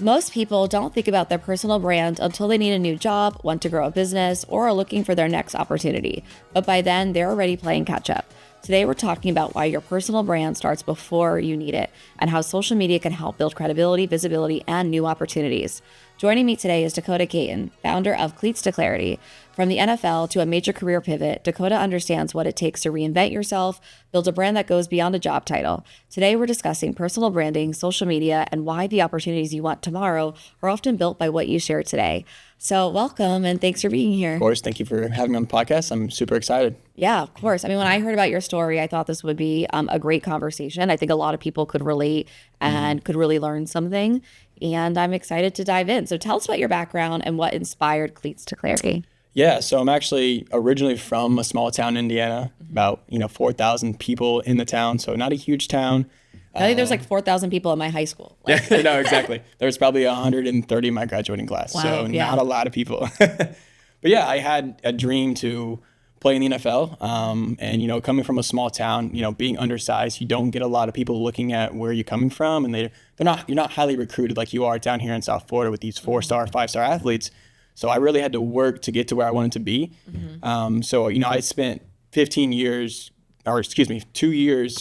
Most people don't think about their personal brand until they need a new job, want to grow a business, or are looking for their next opportunity. But by then, they're already playing catch up. Today, we're talking about why your personal brand starts before you need it and how social media can help build credibility, visibility, and new opportunities. Joining me today is Dakota Caton, founder of Cleats to Clarity. From the NFL to a major career pivot, Dakota understands what it takes to reinvent yourself, build a brand that goes beyond a job title. Today, we're discussing personal branding, social media, and why the opportunities you want tomorrow are often built by what you share today. So welcome and thanks for being here. Of course. Thank you for having me on the podcast. I'm super excited. Yeah, of course. I mean, when I heard about your story, I thought this would be a great conversation. I think a lot of people could relate and could really learn something. And I'm excited to dive in. So tell us about your background and what inspired Cleats to Clarity. Yeah, so I'm actually originally from a small town in Indiana, about 4,000 people in the town, so not a huge town. I think there's like 4,000 people in my high school. Like. Yeah, no, exactly. There's probably 130 in my graduating class, Wow, so yeah. not a lot of people. But yeah, I had a dream to play in the NFL, and coming from a small town, being undersized, you don't get a lot of people looking at where you're coming from, and you're not highly recruited like you are down here in South Florida with these 4-star, 5-star athletes. So I really had to work to get to where I wanted to be. I spent 2 years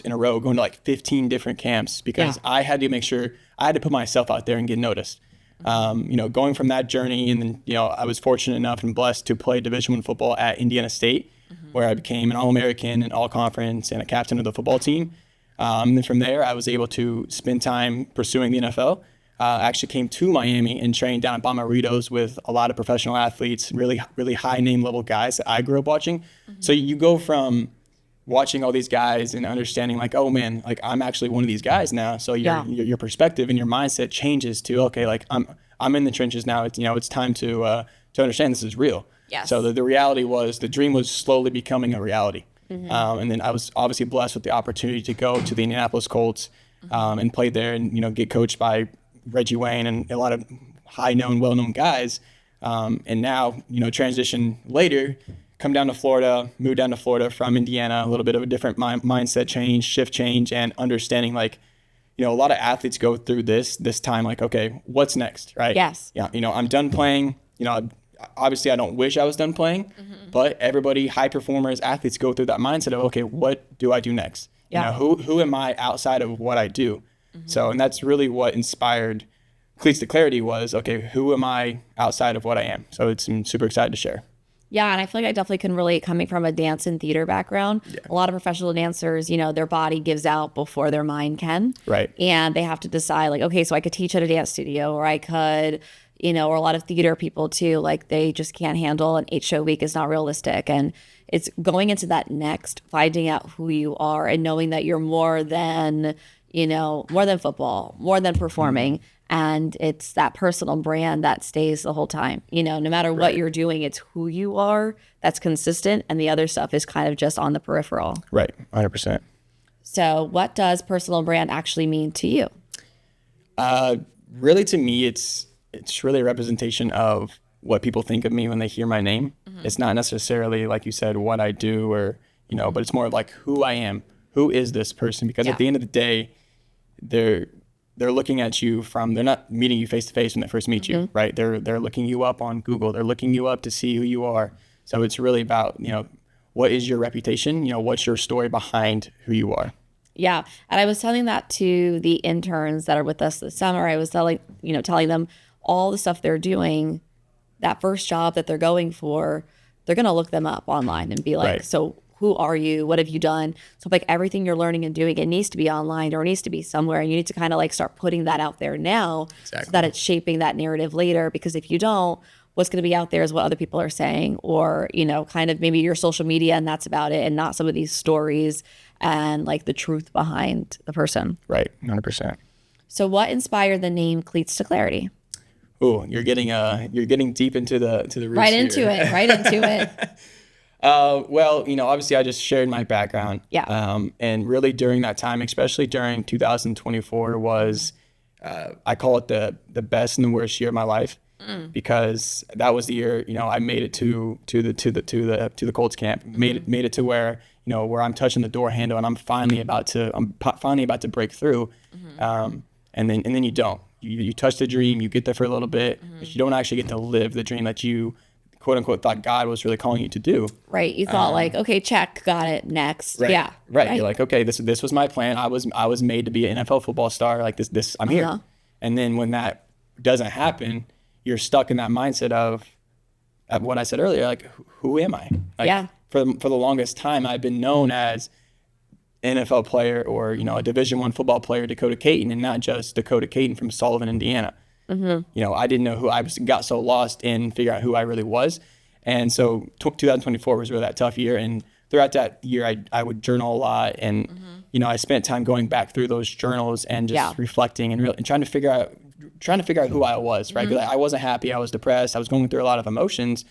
in a row going to like 15 different camps because I had to make sure I had to put myself out there and get noticed. Going from that journey, and then I was fortunate enough and blessed to play Division I football at Indiana State, where I became an All-American and All-Conference and a captain of the football team. And then from there, I was able to spend time pursuing the NFL. I actually came to Miami and trained down at Bomarito's with a lot of professional athletes, really, really high name level guys that I grew up watching. So you go from watching all these guys and understanding like, oh man, like I'm actually one of these guys now. So your perspective and your mindset changes to, okay, like I'm in the trenches now. It's time to understand this is real. Yes. So the reality was the dream was slowly becoming a reality. And then I was obviously blessed with the opportunity to go to the Indianapolis Colts and play there and, get coached by Reggie Wayne and a lot of high-known, well-known guys. And now, transition later, come down to Florida, move down to Florida from Indiana, a little bit of a different mindset change, shift change, and understanding like, a lot of athletes go through this time, like, okay, what's next, right? Yes. Yeah, I'm done playing. Obviously I don't wish I was done playing, but everybody, high performers, athletes go through that mindset of, okay, what do I do next? Yeah. Who am I outside of what I do? So, and that's really what inspired Cleats to Clarity was, okay, who am I outside of what I am? So I'm super excited to share. Yeah, and I feel like I definitely can relate coming from a dance and theater background. Yeah. A lot of professional dancers, their body gives out before their mind can. Right. And they have to decide like, okay, so I could teach at a dance studio or I could, or a lot of theater people too, like they just can't handle an 8-show week is not realistic. And it's going into that next, finding out who you are and knowing that you're more than football, more than performing. And it's that personal brand that stays the whole time. No matter what you're doing, it's who you are that's consistent. And the other stuff is kind of just on the peripheral. Right. 100%. So what does personal brand actually mean to you? Really, to me, it's really a representation of what people think of me when they hear my name. It's not necessarily, like you said, what I do or, but it's more of like who I am. Who is this person? Because at the end of the day, they're looking at you they're not meeting you face to face when they first meet you, right? They're looking you up on Google. They're looking you up to see who you are. So it's really about, what is your reputation? What's your story behind who you are? Yeah. And I was telling that to the interns that are with us this summer. I was telling them all the stuff they're doing, that first job that they're going for, they're going to look them up online and be like, so who are you? What have you done? So like everything you're learning and doing, it needs to be online or it needs to be somewhere. And you need to kind of like start putting that out there now so that it's shaping that narrative later. Because if you don't, what's going to be out there is what other people are saying or, kind of maybe your social media and that's about it and not some of these stories and like the truth behind the person. Right. 100%. So what inspired the name Cleats to Clarity? Oh, you're getting deep into the roots right into here. Right into it. Well, obviously I just shared my background. Yeah. And really during that time, especially during 2024 was, I call it the best and the worst year of my life because that was the year, I made it to the Colts camp, made it to where, where I'm touching the door handle and I'm finally about to break through. And then you don't. you touch the dream, you get there for a little bit, but you don't actually get to live the dream that you quote unquote thought God was really calling you to do. Right. You thought like, okay, check, got it, next. Right. Yeah. Right. You're like, okay, this was my plan. I was made to be an NFL football star. Like this, I'm here. And then when that doesn't happen, you're stuck in that mindset of what I said earlier, like, who am I? Like, for the longest time, I've been known as NFL player or, a Division I football player, Dakota Caton, and not just Dakota Caton from Sullivan, Indiana. I didn't know who I was, got so lost in figuring out who I really was. And so 2024 was really that tough year. And throughout that year, I would journal a lot. And, I spent time going back through those journals and just reflecting and trying to figure out who I was, right? Because I wasn't happy. I was depressed. I was going through a lot of emotions.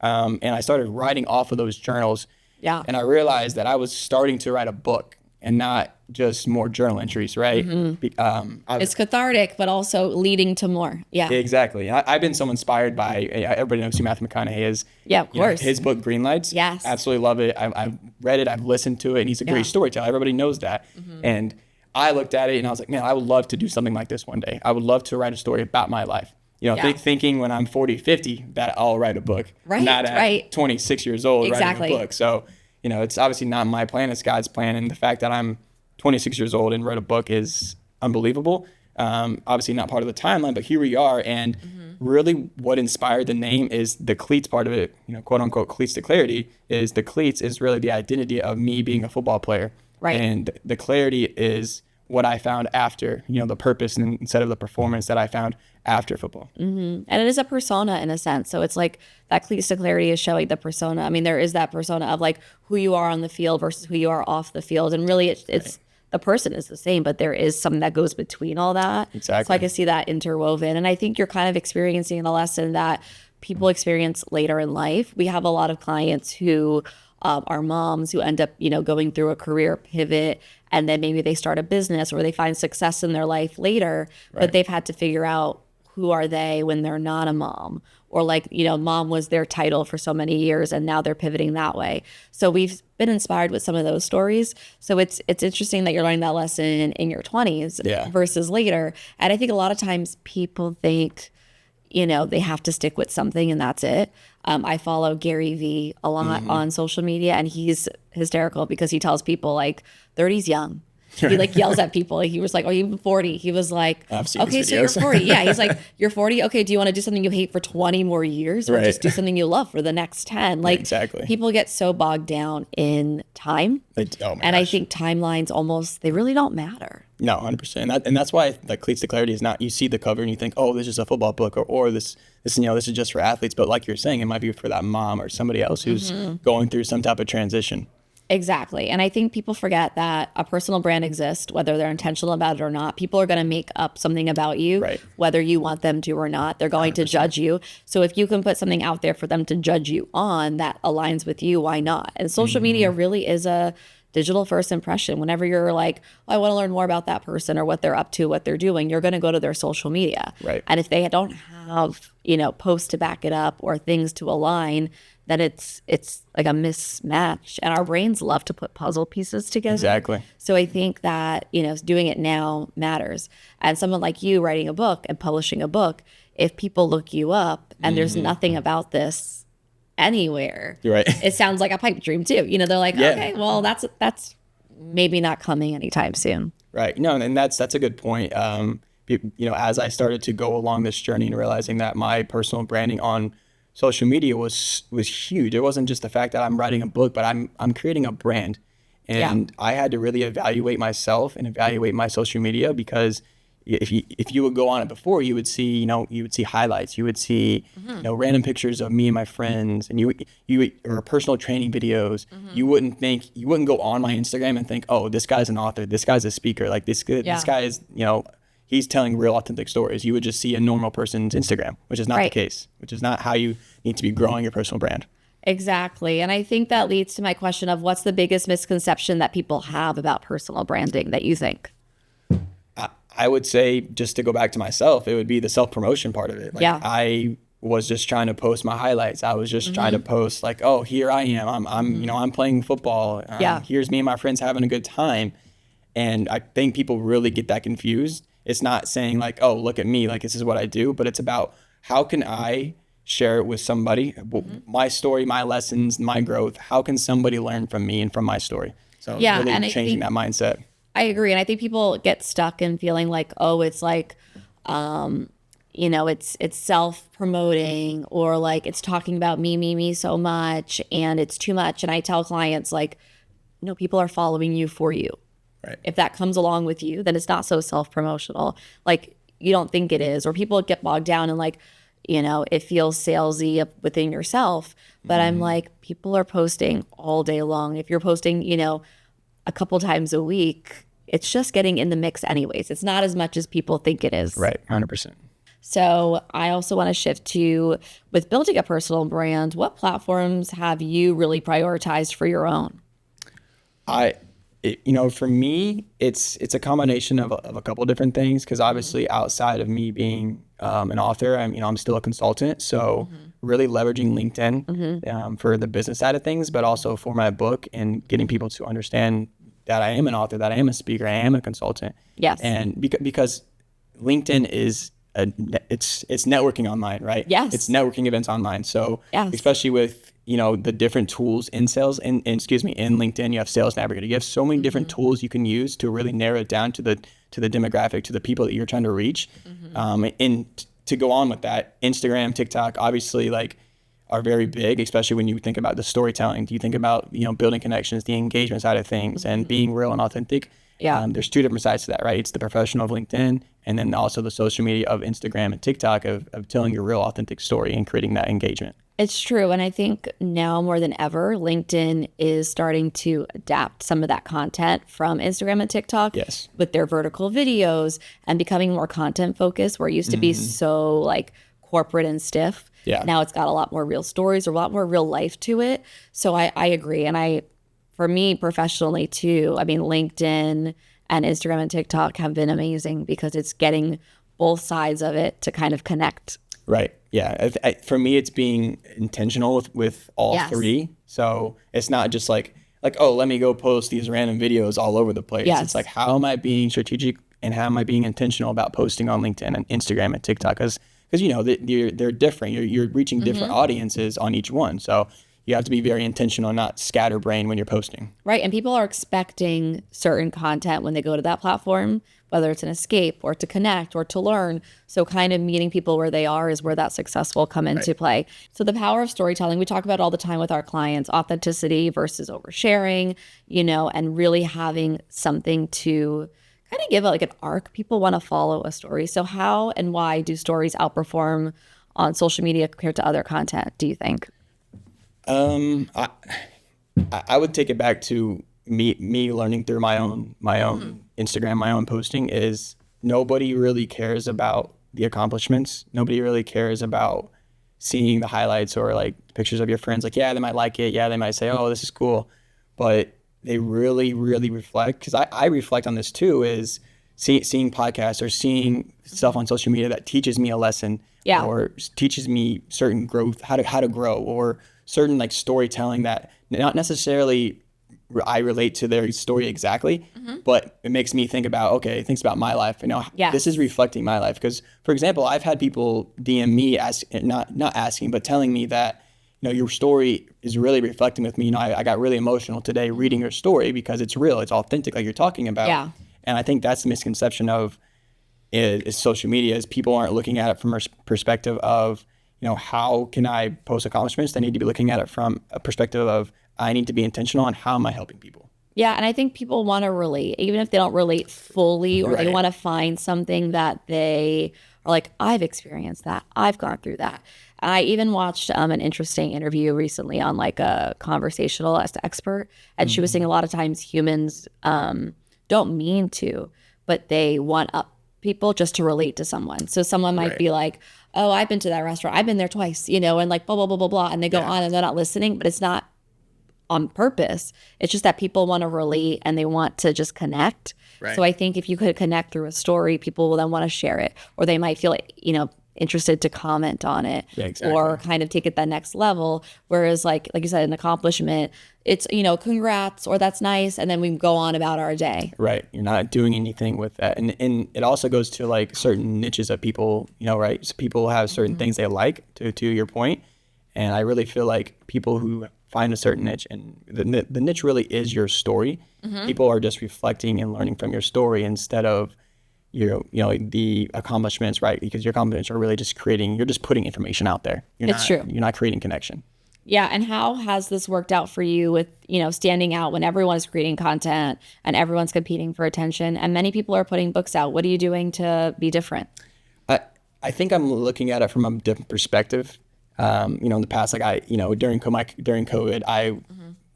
And I started writing off of those journals. Yeah. And I realized that I was starting to write a book and not just more journal entries, right? It's cathartic, but also leading to more. Yeah. Exactly. I've been so inspired by, everybody knows who Matthew McConaughey is. Yeah, of course. His book, Greenlights. Yes. Absolutely love it. I've read it. I've listened to it. And he's a great storyteller. Everybody knows that. And I looked at it and I was like, man, I would love to do something like this one day. I would love to write a story about my life. Thinking when I'm 40, 50 that I'll write a book. Right, not at 26 years old writing a book. So, it's obviously not my plan, it's God's plan. And the fact that I'm 26 years old and wrote a book is unbelievable. Obviously not part of the timeline, but here we are. And really what inspired the name is the Cleats part of it, quote unquote, Cleats to Clarity, is the Cleats is really the identity of me being a football player. Right. And the clarity is what I found after, the purpose instead of the performance that I found after football. And it is a persona in a sense. So it's like that Cleats to Clarity is showing the persona. I mean, there is that persona of like who you are on the field versus who you are off the field. And really it's the person is the same, but there is something that goes between all that. Exactly. So I can see that interwoven. And I think you're kind of experiencing the lesson that people experience later in life. We have a lot of clients who are moms who end up, going through a career pivot, and then maybe they start a business or they find success in their life later, but they've had to figure out who are they when they're not a mom, or like, mom was their title for so many years and now they're pivoting that way. So we've been inspired with some of those stories. So it's interesting that you're learning that lesson in your 20s versus later. And I think a lot of times people think, they have to stick with something and that's it. I follow Gary Vee a lot on social media, and he's hysterical because he tells people like 30's young. He like yells at people. He was like, "Oh, you're 40." He was like, "Okay, so you're 40." Yeah, he's like, "You're 40. Okay, do you want to do something you hate for 20 more years, or just do something you love for the next 10?" Like, people get so bogged down in time, and I think timelines they really don't matter. No, 100%. And that's why like Cleats to Clarity is not, you see the cover and you think, oh, this is a football book, or this this is just for athletes. But like you're saying, it might be for that mom or somebody else who's going through some type of transition. Exactly. And I think people forget that a personal brand exists, whether they're intentional about it or not. People are going to make up something about you, whether you want them to or not. They're going 100%. To judge you. So if you can put something out there for them to judge you on that aligns with you, why not? And social media really is a digital first impression. Whenever you're like, oh, I want to learn more about that person or what they're up to, what they're doing, you're going to go to their social media. And if they don't have, posts to back it up or things to align, then it's like a mismatch. And our brains love to put puzzle pieces together. Exactly. So I think that, doing it now matters. And someone like you writing a book and publishing a book, if people look you up and there's nothing about this anywhere, you're right. It sounds like a pipe dream too. They're like, okay, well, that's maybe not coming anytime soon. Right. No, and that's a good point. As I started to go along this journey and realizing that my personal branding on social media was huge. It wasn't just the fact that I'm writing a book, but I'm creating a brand. And I had to really evaluate myself and evaluate my social media, because if you would go on it before, you would see highlights, you would see random pictures of me and my friends, and you or personal training videos. You wouldn't go on my Instagram and think, oh, this guy's an author, this guy's a speaker, like this guy is he's telling real authentic stories. You would just see a normal person's Instagram, which is not the case, which is not how you need to be growing your personal brand. Exactly. And I think that leads to my question of what's the biggest misconception that people have about personal branding that you think? I would say, just to go back to myself, it would be the self-promotion part of it. I was just trying to post my highlights. I was just trying to post like, oh, here I am. I'm playing football. Here's me and my friends having a good time. And I think people really get that confused. It's not saying like, oh, look at me, like this is what I do, but it's about how can I share it with somebody, my story, my lessons, my growth. How can somebody learn from me and from my story? So really and changing that mindset. I agree. And I think people get stuck in feeling like, oh, it's like, it's self-promoting, or like it's talking about me so much, and it's too much. And I tell clients like, no, people are following you for you. Right. If that comes along with you, then it's not so self-promotional. Like you don't think it is, or people get bogged down and like, it feels salesy within yourself. But I'm like, people are posting all day long. If you're posting, a couple times a week, it's just getting in the mix anyways. It's not as much as people think it is. Right. 100%. So I also want to shift to, with building a personal brand, what platforms have you really prioritized for your own? For me, it's a combination of a couple different things, because obviously outside of me being an author, I'm still a consultant. So really leveraging LinkedIn for the business side of things, but also for my book and getting people to understand that I am an author, that I am a speaker, I am a consultant. Yes. And because LinkedIn is it's networking online, right? Yes. It's networking events online. So yes. Especially with, the different tools in sales in LinkedIn, you have Sales Navigator. You have so many different tools you can use to really narrow it down to the demographic, to the people that you're trying to reach. And to go on with that, Instagram, TikTok, obviously are very big, especially when you think about the storytelling. Do you think about, building connections, the engagement side of things, and being real and authentic? Yeah. There's two different sides to that, right? It's the professional of LinkedIn, and then also the social media of Instagram and TikTok of telling your real authentic story and creating that engagement. It's true. And I think now more than ever, LinkedIn is starting to adapt some of that content from Instagram and TikTok. Yes. With their vertical videos and becoming more content focused, where it used to be so like corporate and stiff. Yeah. Now it's got a lot more real stories, or a lot more real life to it. So I agree. And for me professionally too, LinkedIn and Instagram and TikTok have been amazing, because it's getting both sides of it to kind of connect. Right. Yeah. For me, it's being intentional with all three. So it's not just like, oh, let me go post these random videos all over the place. Yes. It's like, how am I being strategic, and how am I being intentional about posting on LinkedIn and Instagram and TikTok? Because they're different. You're reaching different audiences on each one. So you have to be very intentional, not scatterbrained when you're posting. Right. And people are expecting certain content when they go to that platform, whether it's an escape or to connect or to learn. So kind of meeting people where they are is where that success will come into play. So the power of storytelling, we talk about all the time with our clients, authenticity versus oversharing, and really having something to kind of give like an arc. People want to follow a story. So how and why do stories outperform on social media compared to other content, do you think? I would take it back to me learning through my own Instagram, my own posting, is nobody really cares about the accomplishments. Nobody really cares about seeing the highlights or like pictures of your friends. Like, yeah, they might like it. Yeah, they might say, oh, this is cool. But they really, really reflect, because I reflect on this too, is seeing podcasts or seeing stuff on social media that teaches me a lesson or teaches me certain growth, how to grow, or certain like storytelling that not necessarily I relate to their story exactly, but it makes me think about, thinks about my life. This is reflecting my life. Because, for example, I've had people DM me, not asking, but telling me that, your story is really reflecting with me. I got really emotional today reading your story because it's real, it's authentic, like you're talking about. Yeah. And I think that's the misconception of is social media, is people aren't looking at it from a perspective of, how can I post accomplishments? They need to be looking at it from a perspective of, I need to be intentional on how am I helping people. Yeah, and I think people want to relate, even if they don't relate fully, or they want to find something that they are like, I've experienced that, I've gone through that. I even watched an interesting interview recently on like a conversationalist expert, and she was saying a lot of times humans don't mean to, but they want up people just to relate to someone. So someone might be like, oh, I've been to that restaurant, I've been there twice, and like blah, blah, blah, blah, blah. And they go on and they're not listening, but it's not on purpose. It's just that people want to relate and they want to just connect. Right. So I think if you could connect through a story, people will then want to share it, or they might feel like, interested to comment on it exactly. or kind of take it that next level. Whereas like you said, an accomplishment, it's, congrats, or that's nice. And then we go on about our day. Right. You're not doing anything with that. And it also goes to like certain niches of people, right? So people have certain things they like, to your point. And I really feel like people who find a certain niche, and the niche really is your story. People are just reflecting and learning from your story instead of the accomplishments, right? Because your accomplishments are really just you're just putting information out there. It's true. You're not creating connection. Yeah. And how has this worked out for you with, standing out when everyone is creating content and everyone's competing for attention and many people are putting books out? What are you doing to be different? I think I'm looking at it from a different perspective. In the past, like during COVID, I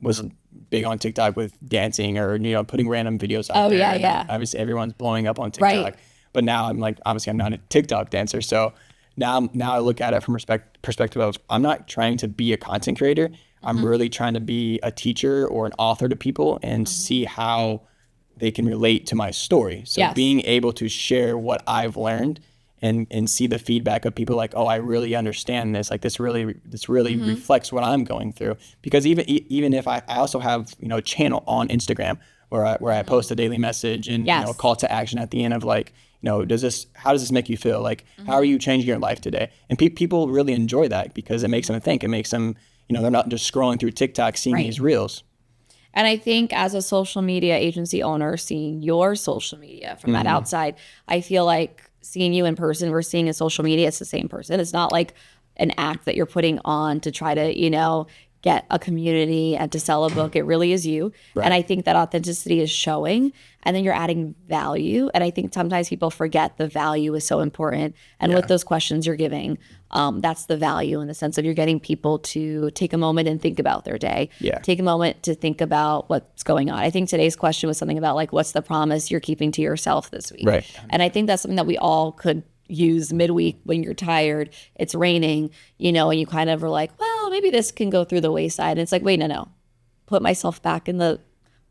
was big on TikTok with dancing or, putting random videos out there. Yeah. Obviously everyone's blowing up on TikTok, right. But now I'm like, obviously I'm not a TikTok dancer. So now I look at it from perspective of, I'm not trying to be a content creator. I'm really trying to be a teacher or an author to people and see how they can relate to my story. So being able to share what I've learned and see the feedback of people like, oh, I really understand this. Like this really reflects what I'm going through. Because even if I also have, a channel on Instagram where I post a daily message and, a call to action at the end of like, how does this make you feel? Like, how are you changing your life today? And people really enjoy that because it makes them think. It makes them, they're not just scrolling through TikTok, seeing these reels. And I think as a social media agency owner, seeing your social media from that outside, I feel like seeing you in person, we're seeing in social media, it's the same person. It's not like an act that you're putting on to try to, get a community and to sell a book. It really is you. Right. And I think that authenticity is showing, and then you're adding value. And I think sometimes people forget the value is so important. And with those questions you're giving, that's the value in the sense of you're getting people to take a moment and think about their day. Take a moment to think about what's going on. I think today's question was something about like, what's the promise you're keeping to yourself this week? Right. And I think that's something that we all could use midweek when you're tired, it's raining, and you kind of are like, well, maybe this can go through the wayside. And it's like, wait, no. Put myself back in the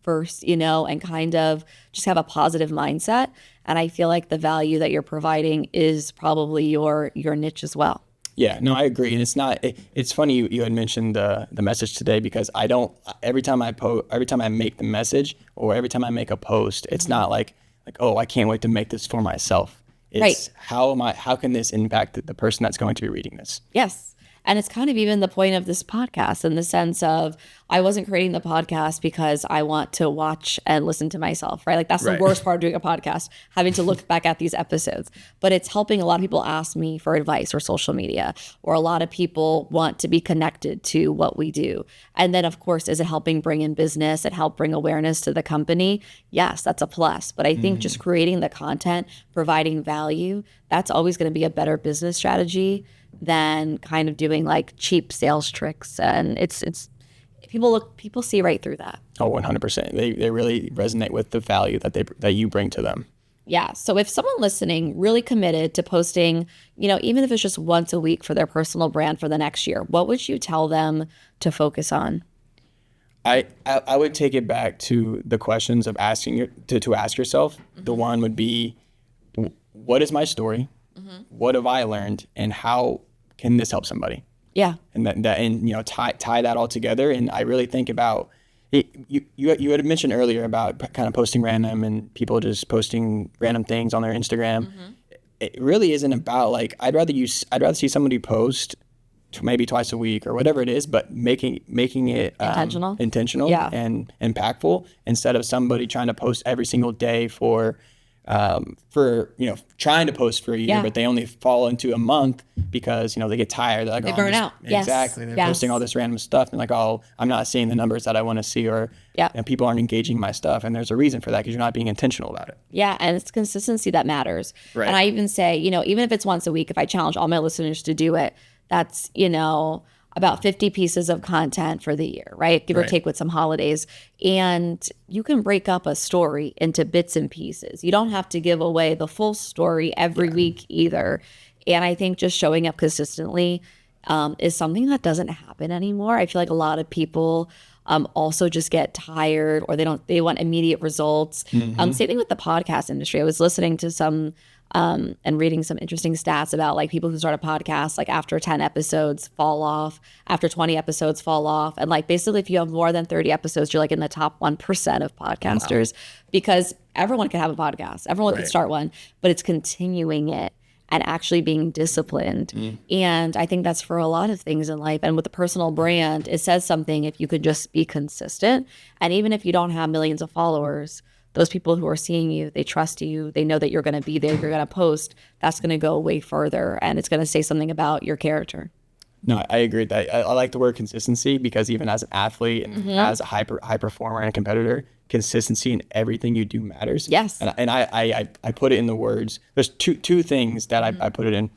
first, and kind of just have a positive mindset. And I feel like the value that you're providing is probably your niche as well. Yeah, no, I agree. And it's funny you had mentioned the message today, because every time I make the message or every time I make a post, it's not like, oh, I can't wait to make this for myself. It's how can this impact the person that's going to be reading this? Yes. And it's kind of even the point of this podcast in the sense of I wasn't creating the podcast because I want to watch and listen to myself, right? Like that's the worst part of doing a podcast, having to look back at these episodes. But it's helping a lot of people ask me for advice or social media, or a lot of people want to be connected to what we do. And then of course, is it helping bring in business and help bring awareness to the company? Yes, that's a plus. But I think just creating the content, providing value, that's always going to be a better business strategy than kind of doing like cheap sales tricks. And it's people see right through that. Oh, 100%. They really resonate with the value that you bring to them. Yeah. So if someone listening really committed to posting, even if it's just once a week for their personal brand for the next year, what would you tell them to focus on? I would take it back to the questions of asking to ask yourself. The one would be, what is my story? What have I learned, and how can this help somebody? Yeah. And tie that all together. And I really think about it. You had mentioned earlier about kind of posting random and people just posting random things on their Instagram. It really isn't about like, I'd rather see somebody post maybe twice a week or whatever it is, but making it intentional and impactful, instead of somebody trying to post every single day for trying to post for a year, but they only fall into a month because, they get tired. They're like, they burn out. Exactly. They're posting all this random stuff and like, oh, I'm not seeing the numbers that I want to see, or and people aren't engaging my stuff. And there's a reason for that, because you're not being intentional about it. Yeah. And it's consistency that matters. Right. And I even say, even if it's once a week, if I challenge all my listeners to do it, that's, about 50 pieces of content for the year, right? Give or take with some holidays. And you can break up a story into bits and pieces. You don't have to give away the full story every week either. And I think just showing up consistently is something that doesn't happen anymore. I feel like a lot of people also just get tired, or they want immediate results. Same thing with the podcast industry. I was listening to some and reading some interesting stats about like people who start a podcast, like after 10 episodes fall off, after 20 episodes fall off. And like basically if you have more than 30 episodes, you're like in the top 1% of podcasters. Because everyone can have a podcast. Everyone can start one, but it's continuing it and actually being disciplined. And I think that's for a lot of things in life. And with the personal brand, it says something if you could just be consistent. And even if you don't have millions of followers, those people who are seeing you, they trust you, they know that you're going to be there, you're going to post, that's going to go way further, and it's going to say something about your character. No, I agree with that. I like the word consistency, because even as an athlete and as a high performer and a competitor, consistency in everything you do matters. Yes. And I put it in the words. There's two things that I put it in.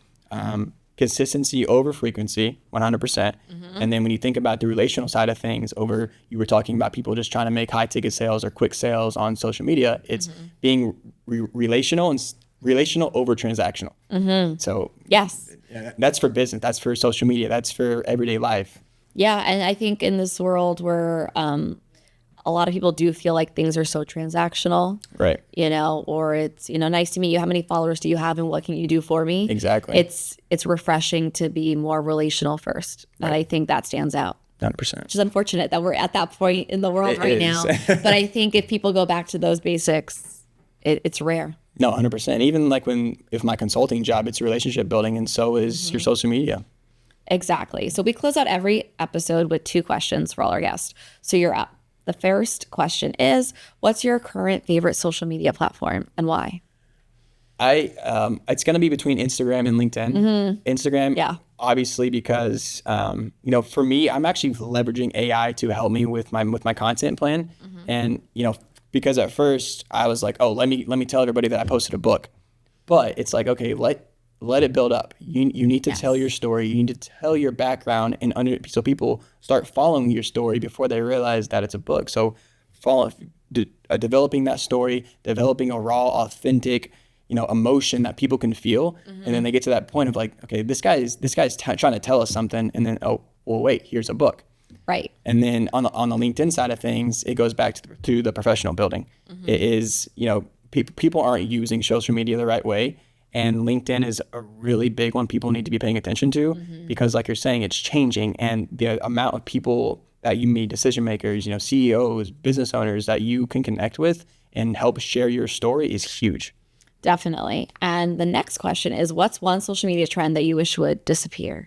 Consistency over frequency, 100%. And then when you think about the relational side of things, you were talking about people just trying to make high ticket sales or quick sales on social media. It's being relational and relational over transactional. So yes, that's for business. That's for social media. That's for everyday life. Yeah. And I think in this world where a lot of people do feel like things are so transactional, right? Or it's, nice to meet you. How many followers do you have and what can you do for me? Exactly. It's refreshing to be more relational first. Right. And I think that stands out. 100%. Which is unfortunate that we're at that point in the world right now. But I think if people go back to those basics, it's rare. No, 100%. Even like if my consulting job, it's relationship building, and so is your social media. Exactly. So we close out every episode with 2 questions for all our guests. So you're up. The first question is, what's your current favorite social media platform and why? It's going to be between Instagram and LinkedIn. Instagram, obviously, because, for me, I'm actually leveraging AI to help me with my content plan. And, because at first I was like, oh, let me tell everybody that I posted a book. But it's like, okay, let it build up. You need to tell your story. You need to tell your background, so people start following your story before they realize that it's a book. So developing that story, developing a raw, authentic, emotion that people can feel. And then they get to that point of like, okay, this guy's trying to tell us something. And then, oh, well, wait, here's a book. Right. And then on the LinkedIn side of things, it goes back to the professional building. It is, people aren't using social media the right way. And LinkedIn is a really big one people need to be paying attention to, because like you're saying, it's changing. And the amount of people that you meet, decision makers, CEOs, business owners that you can connect with and help share your story is huge. Definitely. And the next question is, what's one social media trend that you wish would disappear?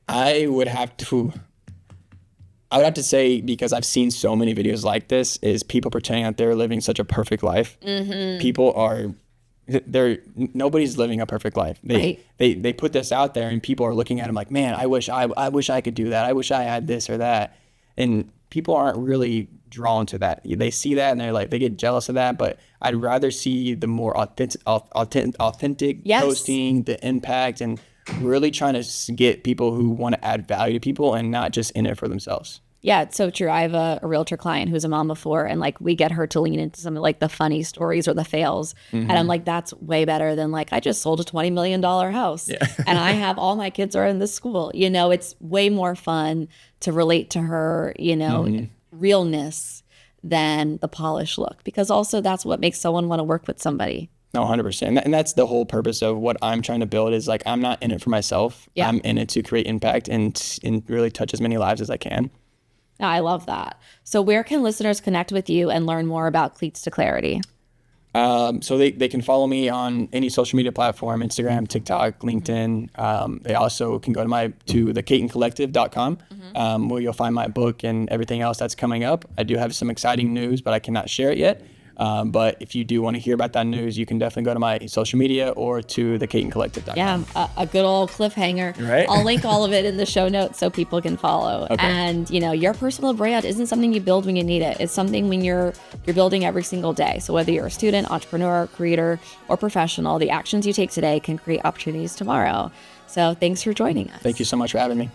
I would have to say, because I've seen so many videos like this, is people pretending that they're living such a perfect life. Nobody's living a perfect life. They put this out there and people are looking at them like, man, I wish I could do that. I wish I had this or that. And people aren't really drawn to that. They see that and they're like, they get jealous of that. But I'd rather see the more authentic posting, the impact, and really trying to get people who want to add value to people and not just in it for themselves. Yeah, it's so true. I have a realtor client who's a mom of 4, and like we get her to lean into some of like the funny stories or the fails. And I'm like, that's way better than like, I just sold a $20 million house and I have all my kids are in this school. It's way more fun to relate to her, realness than the polished look, because also that's what makes someone want to work with somebody. No, 100%. And that's the whole purpose of what I'm trying to build, is like, I'm not in it for myself. Yeah. I'm in it to create impact and really touch as many lives as I can. I love that. So where can listeners connect with you and learn more about Cleats to Clarity? So they can follow me on any social media platform, Instagram, TikTok, LinkedIn. They also can go to thekatandcollective.com, where you'll find my book and everything else that's coming up. I do have some exciting news, but I cannot share it yet. But if you do want to hear about that news, you can definitely go to my social media or to thekatandcollective.com. Yeah, a good old cliffhanger. Right? I'll link all of it in the show notes so people can follow. Okay. And your personal brand isn't something you build when you need it. It's something when you're building every single day. So whether you're a student, entrepreneur, creator, or professional, the actions you take today can create opportunities tomorrow. So thanks for joining us. Thank you so much for having me.